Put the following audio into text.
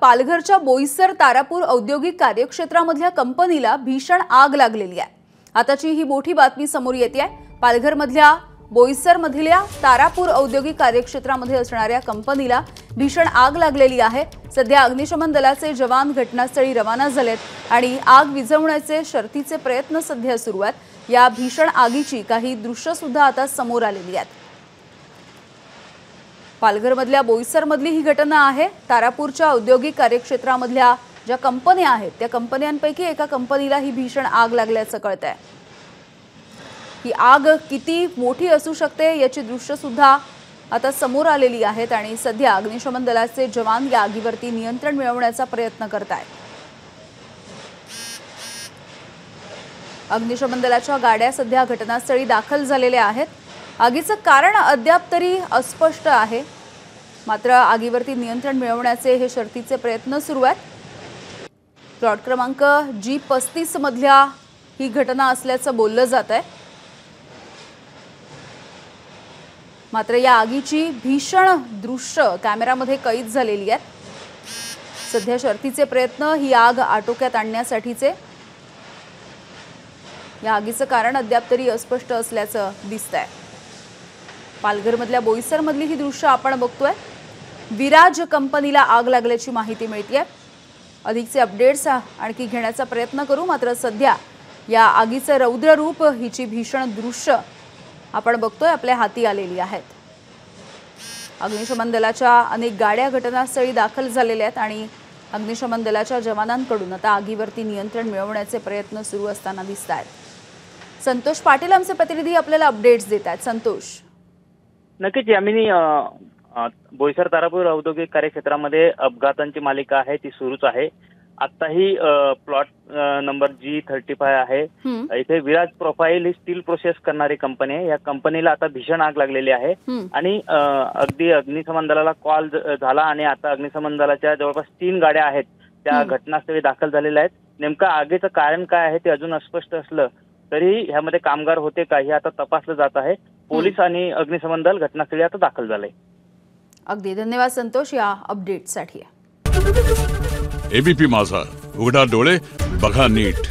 पालघरच्या बोईसर तारापूर औद्योगिक कार्यक्षेत्रामधल्या कंपनीला भीषण आग लागलेली आहे। आताची ही मोठी बातमी समोर येते आहे। पालघरमधल्या बोईसरमधल्या तारापूर औद्योगिक कार्यक्षेत्रामध्ये असणाऱ्या कंपनीला भीषण आग लागलेली आहे। सध्या अग्निशमन दलाचे जवान घटनास्थळी रवाना झालेत आणि आग विझवण्याचे शर्थीचे प्रयत्न सध्या सुरू आहेत। या भीषण आगीची काही दृश्य सुद्धा आता समोर आलेली आहेत। पालघरमधल्या बोईसरमधली ही घटना आहे। तारापूरच्या औद्योगिक कार्यक्षेत्रामधल्या ज्या कंपन्या आहेत त्या कंपन्यांपैकी एका कंपनीला ही भीषण आग लागल्याचं कळतंय। ही आग किती मोठी असू शकते याची दृश्य सुद्धा आता समोर आलेली आहेत आणि सध्या अग्निशमन दलाचे जवान या आगीवरती नियंत्रण मिळवण्याचा प्रयत्न करतायत। अग्निशमन दलाच्या गाड्या सध्या घटनास्थळी दाखल झालेल्या आहेत। आगीचं कारण अद्याप तरी अस्पष्ट आहे, मात्र आगीवरती नियंत्रण मिळवण्याचे हे शर्थीचे प्रयत्न सुरू आहेत। प्लॉट क्रमांक G35 मधल्या ही घटना असल्याचं बोललं जात आहे, मात्र या आगीची भीषण दृश्य कॅमेरामध्ये कैद झालेली आहेत। सध्या शर्थीचे प्रयत्न ही आग आटोक्यात आणण्यासाठीचे। या आगीचं कारण अद्याप तरी अस्पष्ट असल्याचं दिसतंय। पालघरमधल्या बोईसरमधली ही दृश्य आपण बघतोय। विराज कंपनीला आग लागल्याची माहिती मिळतेय। अधिकचे अपडेट्स आणखी घेण्याचा प्रयत्न करू, मात्र सध्या या आगीचं रौद्र रूप हिची भीषण दृश्य आपण बघतोय आपल्या हाती आलेली आहेत। अग्निशमन दलाच्या अनेक गाड्या घटनास्थळी दाखल झालेल्या आहेत आणि अग्निशमन दलाच्या जवानांकडून आता आगीवरती नियंत्रण मिळवण्याचे प्रयत्न सुरू असताना दिसतात। संतोष पाटील आमचे प्रतिनिधी आपल्याला अपडेट्स देत आहेत। संतोष, नक्कीच यामिनी, बोईसर तारापूर औद्योगिक कार्यक्षेत्रामध्ये अपघातांची मालिका आहे ती सुरूच आहे। आताही प्लॉट नंबर G35 आहे। इथे विराज प्रोफाईल ही स्टील प्रोसेस करणारी कंपनी आहे। या कंपनीला आता भीषण आग लागलेली आहे आणि अगदी अग्निशमन दलाला कॉल झाला आणि आता अग्निशमन दलाच्या जवळपास 3 गाड्या आहेत त्या घटनास्थळी दाखल झालेल्या आहेत। नेमकं आगीचं कारण काय आहे ते अजून अस्पष्ट असलं तरी ह्यामध्ये कामगार होते का हे आता तपासलं जात आहे। पोलीस आणि अग्निशमन दल घटनास्थळी आता दाखल झालंय। अगदी धन्यवाद संतोष या अपडेटसाठी। एबीपी माझा, उघडा डोळे बघा नीट।